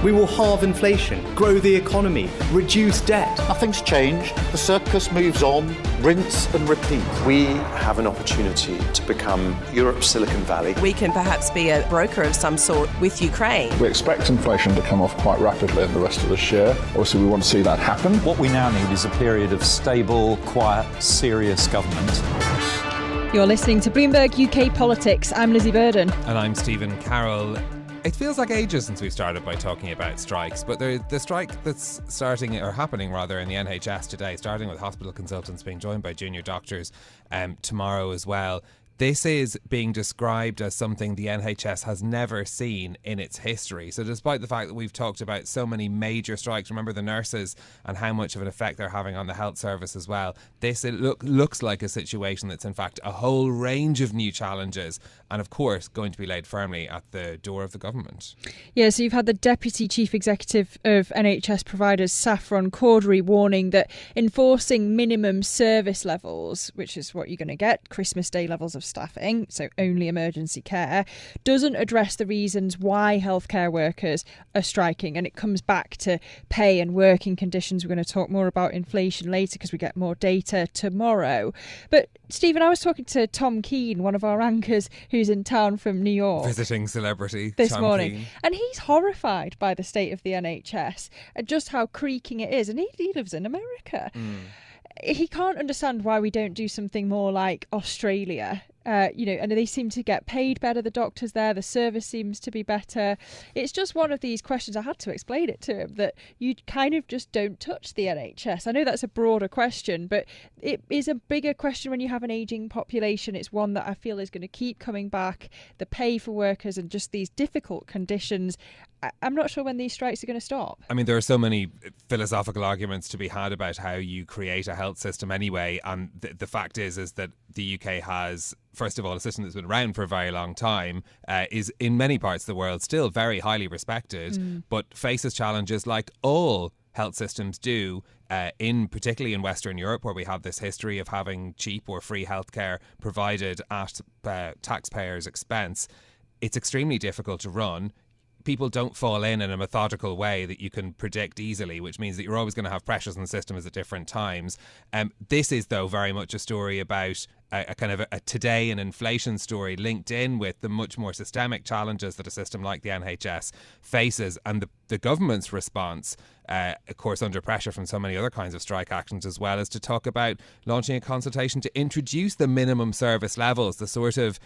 We will halve inflation, grow the economy, reduce debt. Nothing's changed. The circus moves on. Rinse and repeat. We have an opportunity to become Europe's Silicon Valley. We can perhaps be a broker of some sort with Ukraine. We expect inflation to come off quite rapidly in the rest of this year. Obviously, we want to see that happen. What we now need is a period of stable, quiet, serious government. You're listening to Bloomberg UK Politics. I'm Lizzy Burden. And I'm Stephen Carroll. It feels like ages since we started by talking about strikes, but the strike that's starting, or happening rather, in the NHS today, starting with hospital consultants being joined by junior doctors tomorrow as well. This is being described as something the NHS has never seen in its history. So despite the fact that we've talked about so many major strikes, remember the nurses and how much of an effect they're having on the health service as well, this looks like a situation that's in fact a whole range of new challenges and of course going to be laid firmly at the door of the government. Yeah, so you've had the Deputy Chief Executive of NHS providers, Saffron Cordery, warning that enforcing minimum service levels, which is what you're going to get, Christmas Day levels of staffing, so only emergency care, doesn't address the reasons why healthcare workers are striking. And it comes back to pay and working conditions. We're going to talk more about inflation later because we get more data tomorrow. But Stephen, I was talking to Tom Keane, one of our anchors who's in town from New York. Visiting celebrity. This Tom morning. Keane. And he's horrified by the state of the NHS and just how creaking it is. And he lives in America. He can't understand why we don't do something more like Australia. And they seem to get paid better, the doctors there, the service seems to be better. It's just one of these questions, I had to explain it to him, that you kind of just don't touch the NHS. I know that's a broader question, but it is a bigger question when you have an ageing population. It's one that I feel is going to keep coming back, the pay for workers and just these difficult conditions. I'm not sure when these strikes are going to stop. I mean, there are so many philosophical arguments to be had about how you create a health system anyway. And the fact is that the UK has, first of all, a system that's been around for a very long time, is in many parts of the world still very highly respected, but faces challenges like all health systems do, particularly in Western Europe, where we have this history of having cheap or free healthcare provided at taxpayers' expense. It's extremely difficult to run. People don't fall in a methodical way that you can predict easily, which means that you're always going to have pressures on the systems at different times. This is, though, very much a story about a kind of a today and inflation story linked in with the much more systemic challenges that a system like the NHS faces, and the government's response, of course, under pressure from so many other kinds of strike actions as well, is to talk about launching a consultation to introduce the minimum service levels, the sort of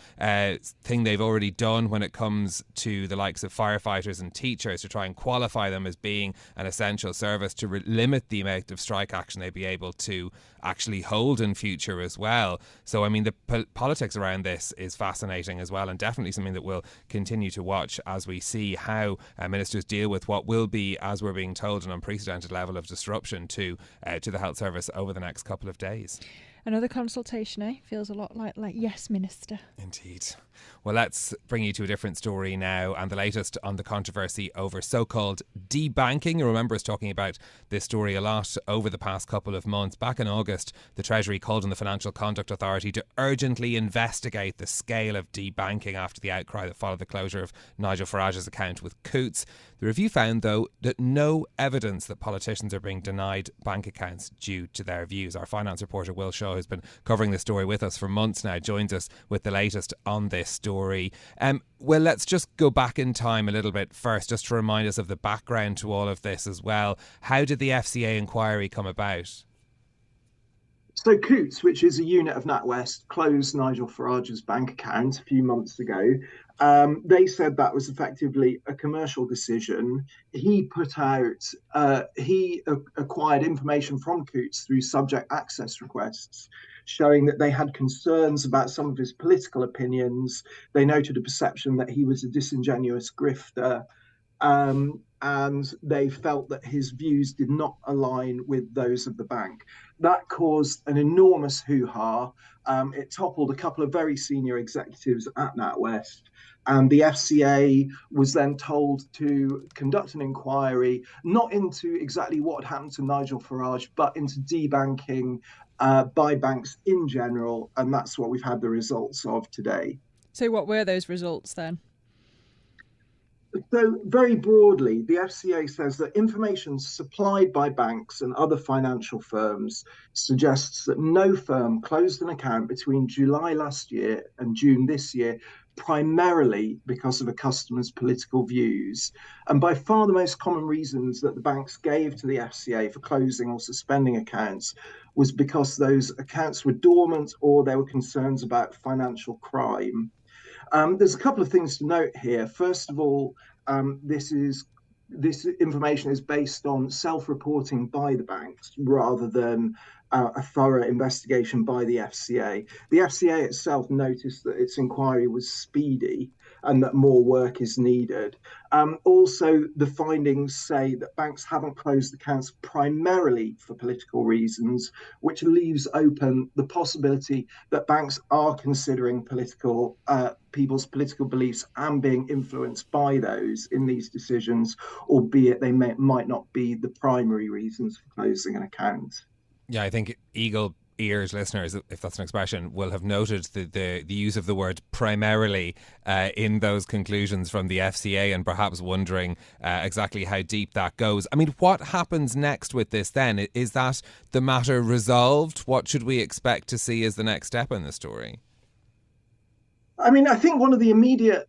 thing they've already done when it comes to the likes of firefighters and teachers, to try and qualify them as being an essential service, to limit the amount of strike action they'd be able to actually hold in future as well. So, I mean, the politics around this is fascinating as well, and definitely something that we'll continue to watch as we see how ministers deal with what will be, as we're being told, an unprecedented level of disruption to the health service over the next couple of days. Another consultation, Feels a lot like Yes, Minister. Indeed. Well, let's bring you to a different story now, and the latest on the controversy over so-called debanking. You remember us talking about this story a lot over the past couple of months. Back in August, the Treasury called on the Financial Conduct Authority to urgently investigate the scale of debanking after the outcry that followed the closure of Nigel Farage's account with Coutts. The review found, though, that no evidence that politicians are being denied bank accounts due to their views. Our finance reporter Will Shaw, who's been covering this story with us for months now, joins us with the latest on this story. Well, let's just go back in time a little bit first, just to remind us of the background to all of this as well. How did the FCA inquiry come about? So Coutts, which is a unit of NatWest, closed Nigel Farage's bank account a few months ago. They said that was effectively a commercial decision. He acquired information from Coutts through subject access requests, showing that they had concerns about some of his political opinions. They noted a perception that he was a disingenuous grifter, and they felt that his views did not align with those of the bank. That caused an enormous hoo-ha. It toppled a couple of very senior executives at NatWest, and the FCA was then told to conduct an inquiry, not into exactly what had happened to Nigel Farage, but into debanking by banks in general, and that's what we've had the results of today. So what were those results then? So, very broadly, the FCA says that information supplied by banks and other financial firms suggests that no firm closed an account between July last year and June this year, primarily because of a customer's political views. And by far the most common reasons that the banks gave to the FCA for closing or suspending accounts was because those accounts were dormant or there were concerns about financial crime. There's a couple of things to note here. First of all, this information is based on self-reporting by the banks rather than a thorough investigation by the FCA. The FCA itself noticed that its inquiry was speedy and that more work is needed. Also, the findings say that banks haven't closed accounts primarily for political reasons, which leaves open the possibility that banks are considering people's political beliefs and being influenced by those in these decisions, albeit they might not be the primary reasons for closing an account. Yeah, I think eagle ears listeners, if that's an expression, will have noted the use of the word primarily in those conclusions from the FCA, and perhaps wondering exactly how deep that goes. I mean, what happens next with this then? Is that the matter resolved? What should we expect to see as the next step in the story? I mean, I think one of the immediate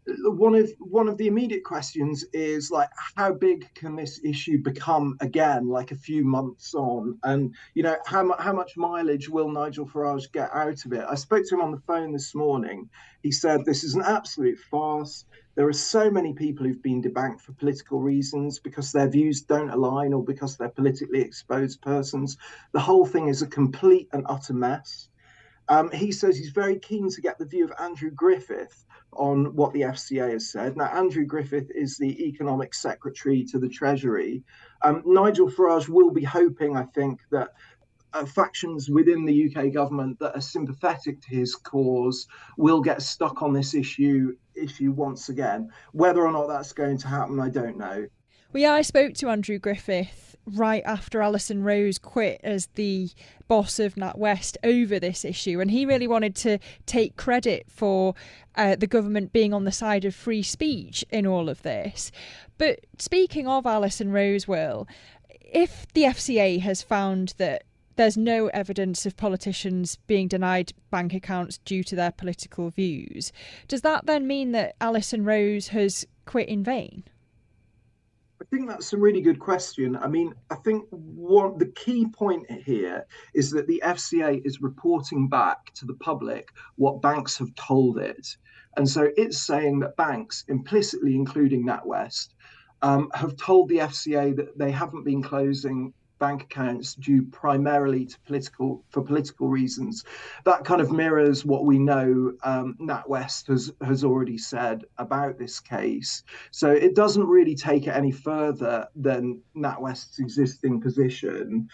questions is, like, how big can this issue become again, like a few months on, and how much mileage will Nigel Farage get out of it? I spoke to him on the phone this morning. He said this is an absolute farce. There are so many people who've been debanked for political reasons because their views don't align or because they're politically exposed persons. The whole thing is a complete and utter mess. He says he's very keen to get the view of Andrew Griffith on what the FCA has said. Now, Andrew Griffith is the Economic Secretary to the Treasury. Nigel Farage will be hoping, I think, that factions within the UK government that are sympathetic to his cause will get stuck on this issue once again. Whether or not that's going to happen, I don't know. Well, yeah, I spoke to Andrew Griffith right after Alison Rose quit as the boss of NatWest over this issue, and he really wanted to take credit for the government being on the side of free speech in all of this. But speaking of Alison Rose, Will, if the FCA has found that there's no evidence of politicians being denied bank accounts due to their political views, does that then mean that Alison Rose has quit in vain? I think that's a really good question. I mean, I think the key point here is that the FCA is reporting back to the public what banks have told it. And so it's saying that banks, implicitly including NatWest, have told the FCA that they haven't been closing bank accounts due primarily to political reasons. That kind of mirrors what we know NatWest has already said about this case. So it doesn't really take it any further than NatWest's existing position.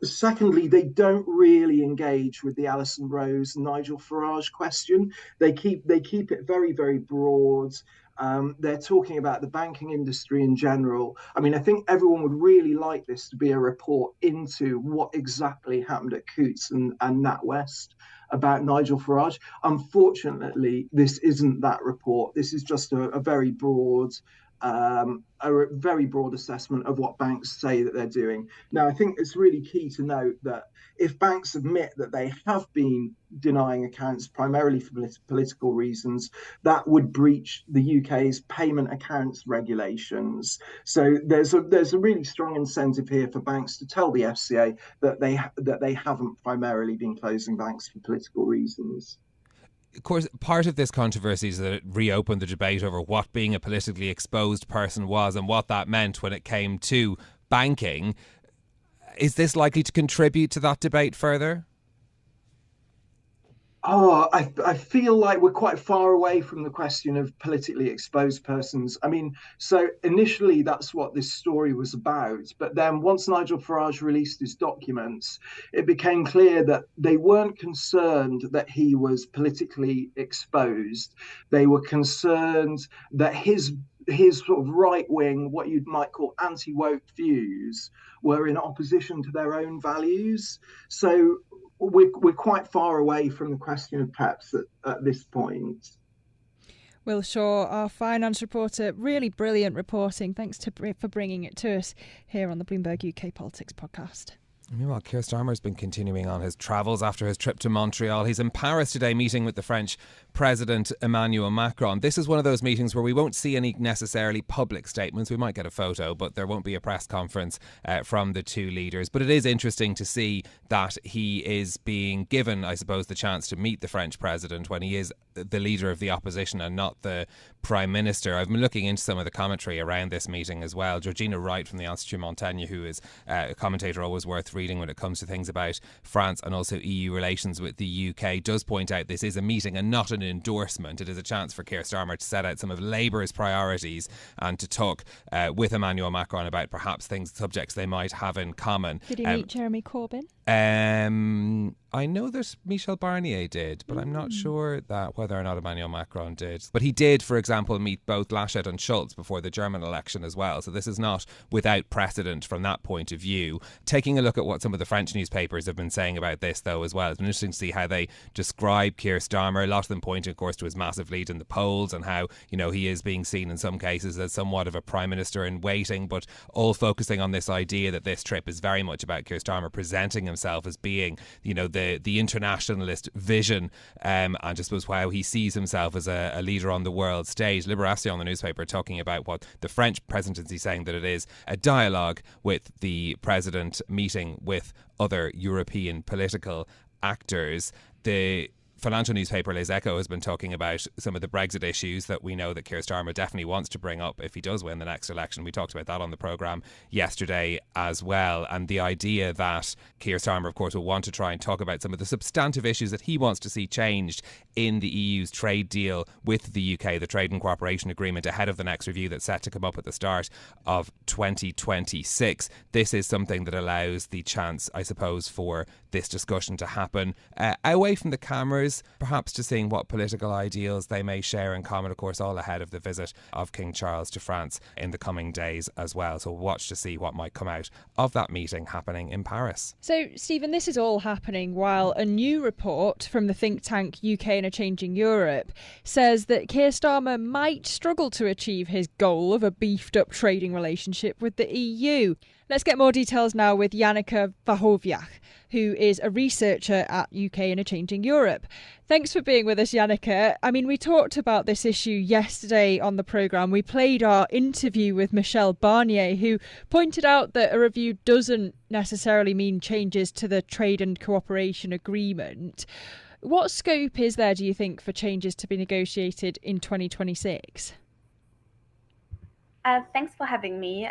Secondly, they don't really engage with the Alison Rose, Nigel Farage question. They keep it very, very broad. They're talking about the banking industry in general. I mean, I think everyone would really like this to be a report into what exactly happened at Coutts and NatWest about Nigel Farage. Unfortunately, this isn't that report. This is just a very broad assessment of what banks say that they're doing. Now, I think it's really key to note that if banks admit that they have been denying accounts primarily for political reasons, that would breach the UK's payment accounts regulations. So there's a really strong incentive here for banks to tell the FCA that they haven't primarily been closing banks for political reasons. Of course, part of this controversy is that it reopened the debate over what being a politically exposed person was and what that meant when it came to banking. Is this likely to contribute to that debate further? Oh, I feel like we're quite far away from the question of politically exposed persons. I mean, so initially that's what this story was about. But then once Nigel Farage released his documents, it became clear that they weren't concerned that he was politically exposed. They were concerned that his sort of right-wing, what you might call anti-woke views were in opposition to their own values. So we're quite far away from the question of PEPs at this point. Will Shaw, our finance reporter, really brilliant reporting. Thanks for bringing it to us here on the Bloomberg UK Politics podcast. Meanwhile, Keir Starmer's been continuing on his travels after his trip to Montreal. He's in Paris today meeting with the French President Emmanuel Macron. This is one of those meetings where we won't see any necessarily public statements. We might get a photo, but there won't be a press conference from the two leaders. But it is interesting to see that he is being given, I suppose, the chance to meet the French President when he is the leader of the opposition and not the Prime Minister. I've been looking into some of the commentary around this meeting as well. Georgina Wright from the Institut Montaigne, who is a commentator always worth reading when it comes to things about France and also EU relations with the UK, does point out this is a meeting and not an endorsement. It is a chance for Keir Starmer to set out some of Labour's priorities and to talk with Emmanuel Macron about perhaps subjects they might have in common. Did he meet Jeremy Corbyn? I know that Michel Barnier did, but I'm not sure that whether or not Emmanuel Macron did. But he did, for example, meet both Laschet and Schulz before the German election as well. So this is not without precedent from that point of view. Taking a look at what some of the French newspapers have been saying about this, though, as well, it's been interesting to see how they describe Keir Starmer. A lot of them pointing, of course, to his massive lead in the polls and how, he is being seen in some cases as somewhat of a prime minister in waiting, but all focusing on this idea that this trip is very much about Keir Starmer presenting himself as being, the internationalist vision, and I suppose how he sees himself as a leader on the world stage. Libération, the newspaper, talking about what the French presidency saying that it is a dialogue with the president meeting with other European political actors. The financial newspaper Les Echos has been talking about some of the Brexit issues that we know that Keir Starmer definitely wants to bring up if he does win the next election. We talked about that on the programme yesterday as well, and the idea that Keir Starmer, of course, will want to try and talk about some of the substantive issues that he wants to see changed in the EU's trade deal with the UK, the Trade and Cooperation Agreement, ahead of the next review that's set to come up at the start of 2026. This is something that allows the chance, I suppose, for this discussion to happen away from the cameras, perhaps to seeing what political ideals they may share in common, of course, all ahead of the visit of King Charles to France in the coming days as well. So watch to see what might come out of that meeting happening in Paris. So, Stephen, this is all happening while a new report from the think tank UK in a Changing Europe says that Keir Starmer might struggle to achieve his goal of a beefed up trading relationship with the EU. Let's get more details now with Jannike Wachowiak, who is a researcher at UK in a Changing Europe. Thanks for being with us, Jannike. I mean, we talked about this issue yesterday on the programme. We played our interview with Michel Barnier, who pointed out that a review doesn't necessarily mean changes to the Trade and Cooperation Agreement. What scope is there, do you think, for changes to be negotiated in 2026? Thanks for having me.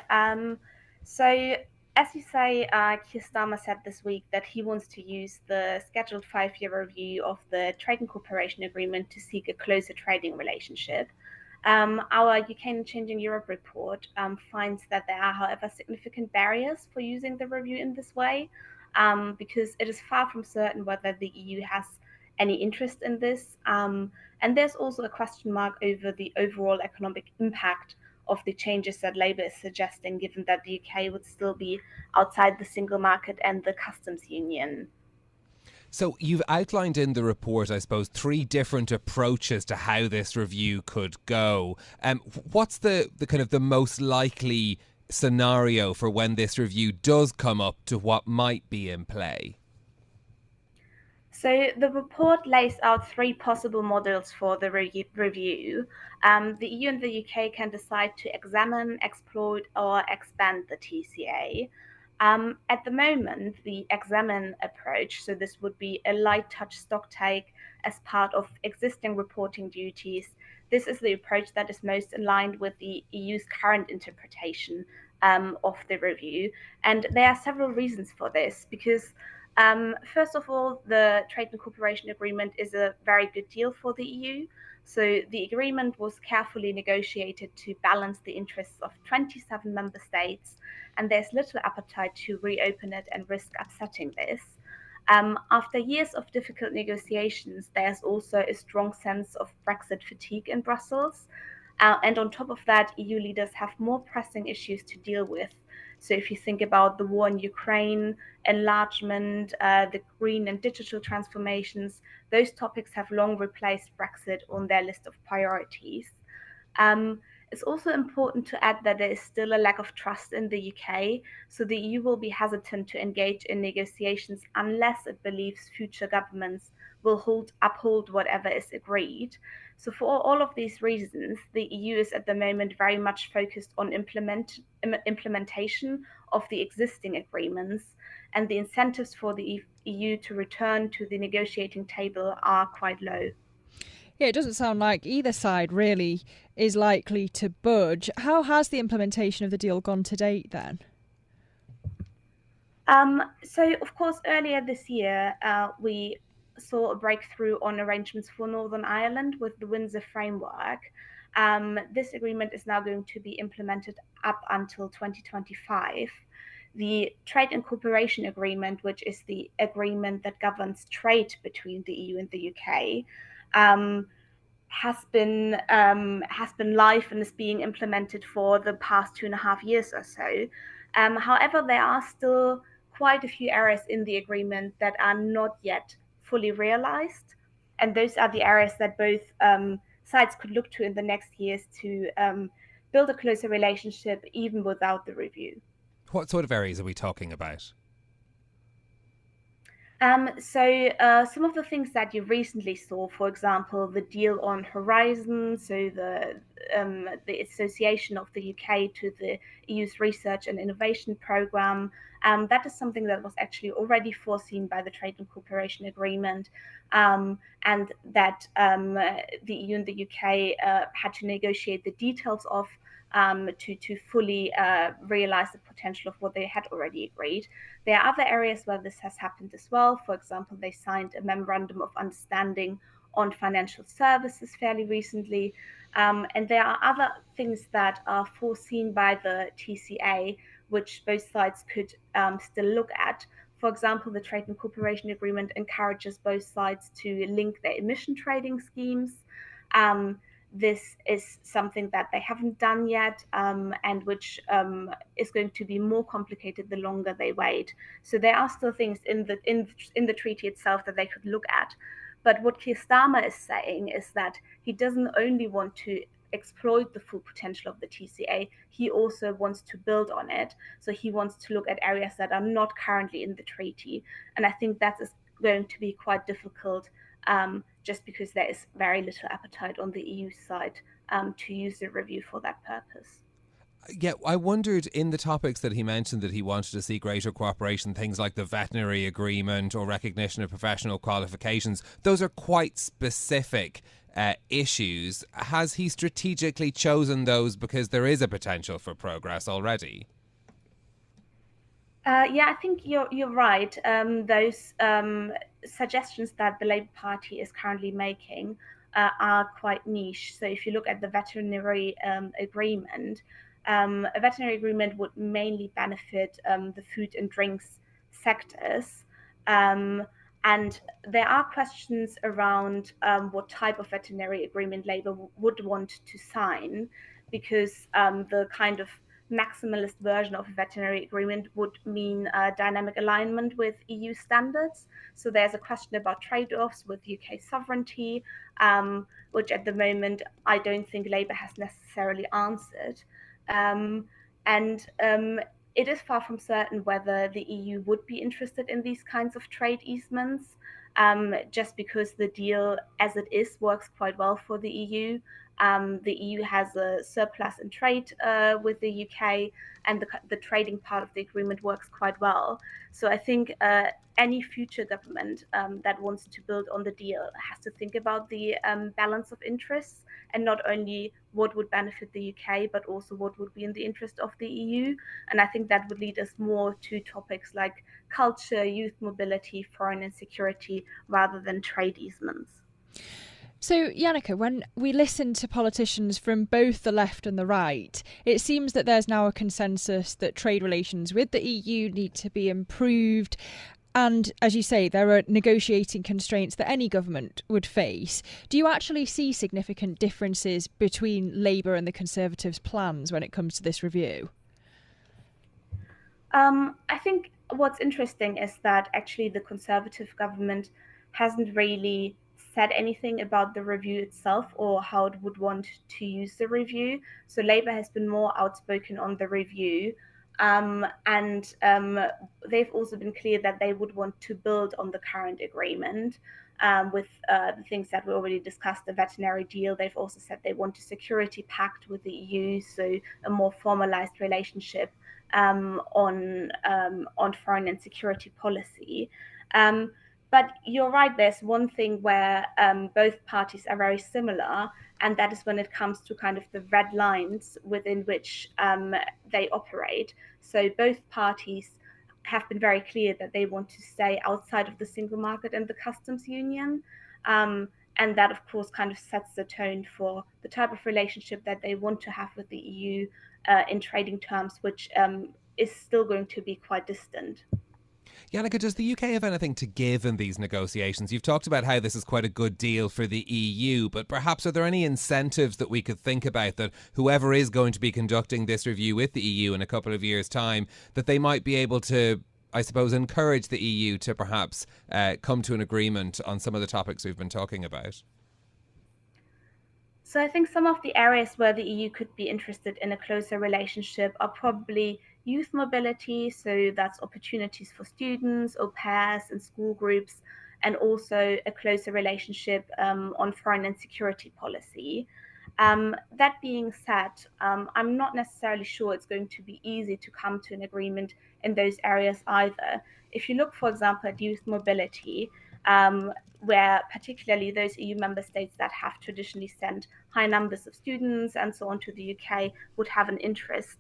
So, as you say, Keir Starmer said this week that he wants to use the scheduled 5-year review of the Trade and Cooperation Agreement to seek a closer trading relationship. Our UK and Changing Europe report finds that there are, however, significant barriers for using the review in this way, because it is far from certain whether the EU has any interest in this. And there's also a question mark over the overall economic impact of the changes that Labour is suggesting, given that the UK would still be outside the single market and the customs union. So you've outlined in the report, I suppose, 3 different approaches to how this review could go. What's the kind of the most likely scenario for when this review does come up to what might be in play? So the report lays out 3 possible models for the review. The EU and the UK can decide to examine, exploit, or expand the TCA. At the moment, the examine approach, so this would be a light touch stocktake as part of existing reporting duties. This is the approach that is most aligned with the EU's current interpretation of the review. And there are several reasons for this, because first of all, the Trade and Cooperation Agreement is a very good deal for the EU. So the agreement was carefully negotiated to balance the interests of 27 member states, and there's little appetite to reopen it and risk upsetting this. After years of difficult negotiations, there's also a strong sense of Brexit fatigue in Brussels. And on top of that, EU leaders have more pressing issues to deal with. So if you think about the war in Ukraine, enlargement, the green and digital transformations, those topics have long replaced Brexit on their list of priorities. It's also important to add that there is still a lack of trust in the UK, so the EU will be hesitant to engage in negotiations unless it believes future governments will uphold whatever is agreed. So for all of these reasons, the EU is at the moment very much focused on implementation of the existing agreements, and the incentives for the EU to return to the negotiating table are quite low. Yeah, it doesn't sound like either side really is likely to budge. How has the implementation of the deal gone to date then? So, of course, earlier this year, we saw a breakthrough on arrangements for Northern Ireland with the Windsor Framework. This agreement is now going to be implemented up until 2025. The Trade and Cooperation Agreement, which is the agreement that governs trade between the EU and the UK, has been live and is being implemented for the past 2.5 years or so. However, there are still quite a few areas in the agreement that are not yet fully realized, and those are the areas that both sides could look to in the next years to build a closer relationship even without the review. What sort of areas are we talking about? So some of the things that you recently saw, for example, the deal on Horizon, so the association of the UK to the EU's research and innovation programme, that is something that was actually already foreseen by the Trade and Cooperation Agreement, and that the EU and the UK had to negotiate the details of to fully realize the potential of what they had already agreed. There are other areas where this has happened as well. For example, they signed a memorandum of understanding on financial services fairly recently. And there are other things that are foreseen by the TCA, which both sides could still look at. For example, the Trade and Cooperation Agreement encourages both sides to link their emission trading schemes. This is something that they haven't done yet, and which is going to be more complicated the longer they wait. So there are still things in the treaty itself that they could look at. But what Keir Starmer is saying is that he doesn't only want to exploit the full potential of the TCA, he also wants to build on it. So he wants to look at areas that are not currently in the treaty. And I think that is going to be quite difficult, just because there is very little appetite on the EU side to use the review for that purpose. Yeah, I wondered in the topics that he mentioned that he wanted to see greater cooperation, things like the veterinary agreement or recognition of professional qualifications. Those are quite specific issues. Has he strategically chosen those because there is a potential for progress already? Yeah, I think you're right. Those suggestions that the Labour Party is currently making are quite niche. So if you look at the veterinary agreement, a veterinary agreement would mainly benefit the food and drinks sectors. And there are questions around what type of veterinary agreement Labour would want to sign, because the kind of maximalist version of a veterinary agreement would mean dynamic alignment with EU standards. So there's a question about trade-offs with UK sovereignty, which at the moment I don't think Labour has necessarily answered. And it is far from certain whether the EU would be interested in these kinds of trade easements, just because the deal as it is works quite well for the EU. The EU has a surplus in trade with the UK, and the trading part of the agreement works quite well. So I think any future government that wants to build on the deal has to think about the balance of interests, and not only what would benefit the UK, but also what would be in the interest of the EU. And I think that would lead us more to topics like culture, youth mobility, foreign and security, rather than trade easements. So, Jannike, when we listen to politicians from both the left and the right, it seems that there's now a consensus that trade relations with the EU need to be improved. And as you say, there are negotiating constraints that any government would face. Do you actually see significant differences between Labour and the Conservatives' plans when it comes to this review? I think what's interesting is that actually the Conservative government hasn't really said anything about the review itself or how it would want to use the review. So Labour has been more outspoken on the review. And they've also been clear that they would want to build on the current agreement with the things that we already discussed, the veterinary deal. They've also said they want a security pact with the EU, so a more formalized relationship on foreign and security policy. But you're right, there's one thing where both parties are very similar, and that is when it comes to kind of the red lines within which they operate. So both parties have been very clear that they want to stay outside of the single market and the customs union. And that, of course, kind of sets the tone for the type of relationship that they want to have with the EU in trading terms, which is still going to be quite distant. Jannike, does the UK have anything to give in these negotiations? You've talked about how this is quite a good deal for the EU, but perhaps are there any incentives that we could think about that whoever is going to be conducting this review with the EU in a couple of years' time, that they might be able to, I suppose, encourage the EU to perhaps come to an agreement on some of the topics we've been talking about? So I think some of the areas where the EU could be interested in a closer relationship are probably youth mobility, so that's opportunities for students, au pairs and school groups, and also a closer relationship on foreign and security policy. That being said, I'm not necessarily sure it's going to be easy to come to an agreement in those areas either. If you look, for example, at youth mobility, where particularly those EU member states that have traditionally sent high numbers of students and so on to the UK would have an interest.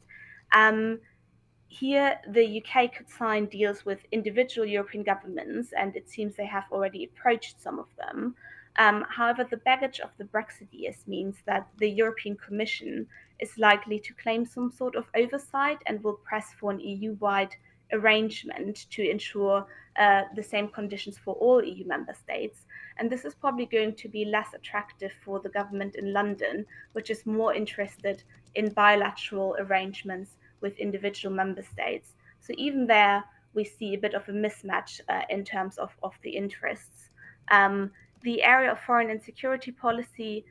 Here, the UK could sign deals with individual European governments, and it seems they have already approached some of them. However, the baggage of the Brexit years means that the European Commission is likely to claim some sort of oversight and will press for an EU-wide arrangement to ensure the same conditions for all EU member states. And this is probably going to be less attractive for the government in London, which is more interested in bilateral arrangements with individual member states. So even there, we see a bit of a mismatch in terms of the interests. The area of foreign and security policy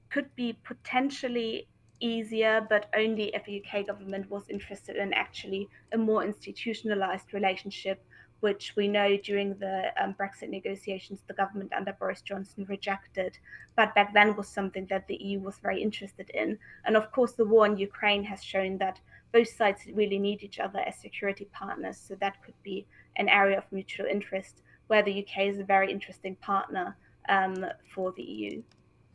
could be potentially easier, but only if the UK government was interested in actually a more institutionalized relationship, which we know during the Brexit negotiations, the government under Boris Johnson rejected. But back then was something that the EU was very interested in. And of course, the war in Ukraine has shown that both sides really need each other as security partners. So that could be an area of mutual interest where the UK is a very interesting partner for the EU.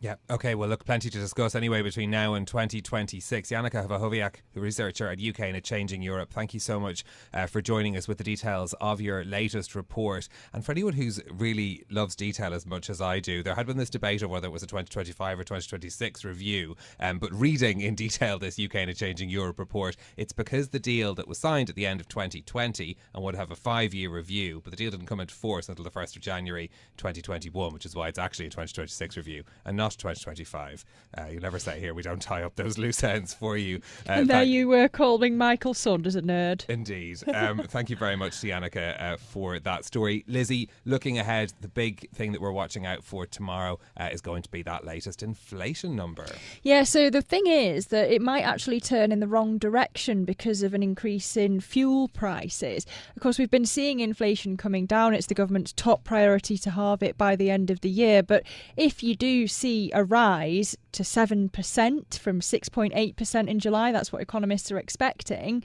Yeah, okay, well, look, plenty to discuss anyway between now and 2026. Jannike Wachowiak, the researcher at UK in a Changing Europe, thank you so much for joining us with the details of your latest report. And for anyone who's really loves detail as much as I do, there had been this debate of whether it was a 2025 or 2026 review, but reading in detail this UK in a Changing Europe report, it's because the deal that was signed at the end of 2020 and would have a 5-year review, but the deal didn't come into force until the 1st of January 2021, which is why it's actually a 2026 review and not 2025. You'll never say here we don't tie up those loose ends for you. And there you were calling Michael Saunders a nerd. Indeed. Thank you very much to Jannike for that story. Lizzy, looking ahead, the big thing that we're watching out for tomorrow is going to be that latest inflation number. Yeah, so the thing is that it might actually turn in the wrong direction because of an increase in fuel prices. Of course, we've been seeing inflation coming down. It's the government's top priority to halve it by the end of the year. But if you do see a rise to 7% from 6.8% in July, that's what economists are expecting,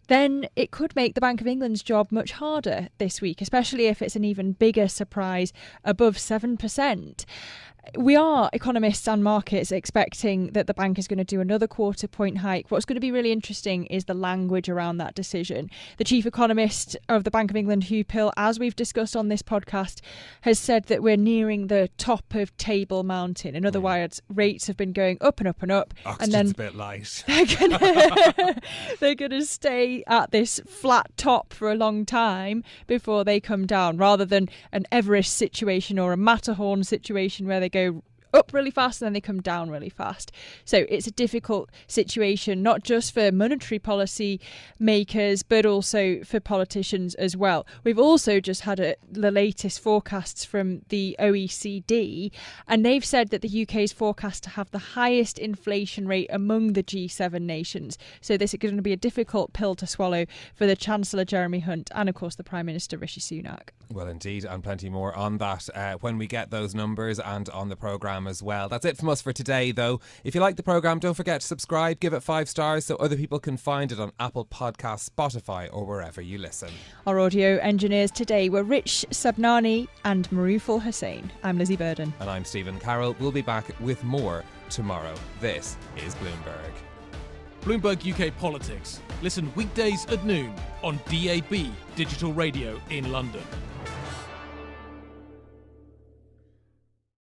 then it could make the Bank of England's job much harder this week, especially if it's an even bigger surprise above 7%. We are, economists and markets, expecting that the bank is going to do another quarter point hike. What's going to be really interesting is the language around that decision. The chief economist of the Bank of England, Hugh Pill, as we've discussed on this podcast, has said that we're nearing the top of Table Mountain. In other words, rates have been going up and up and up. Oxygen's and then a bit light. they're going to stay at this flat top for a long time before they come down, rather than an Everest situation or a Matterhorn situation where they go up really fast and then they come down really fast. So it's a difficult situation, not just for monetary policy makers, but also for politicians as well. We've also just had the latest forecasts from the OECD, and they've said that the UK is forecast to have the highest inflation rate among the G7 nations. So this is going to be a difficult pill to swallow for the Chancellor Jeremy Hunt and, of course, the Prime Minister Rishi Sunak. Well, indeed, and plenty more on that when we get those numbers and on the programme as well. That's it from us for today, though. If you like the programme, don't forget to subscribe, give it 5 stars so other people can find it on Apple Podcasts, Spotify or wherever you listen. Our audio engineers today were Rich Sabnani and Maruful Hussain. I'm Lizzy Burden. And I'm Stephen Carroll. We'll be back with more tomorrow. This is Bloomberg. Bloomberg UK Politics. Listen weekdays at noon on DAB Digital Radio in London.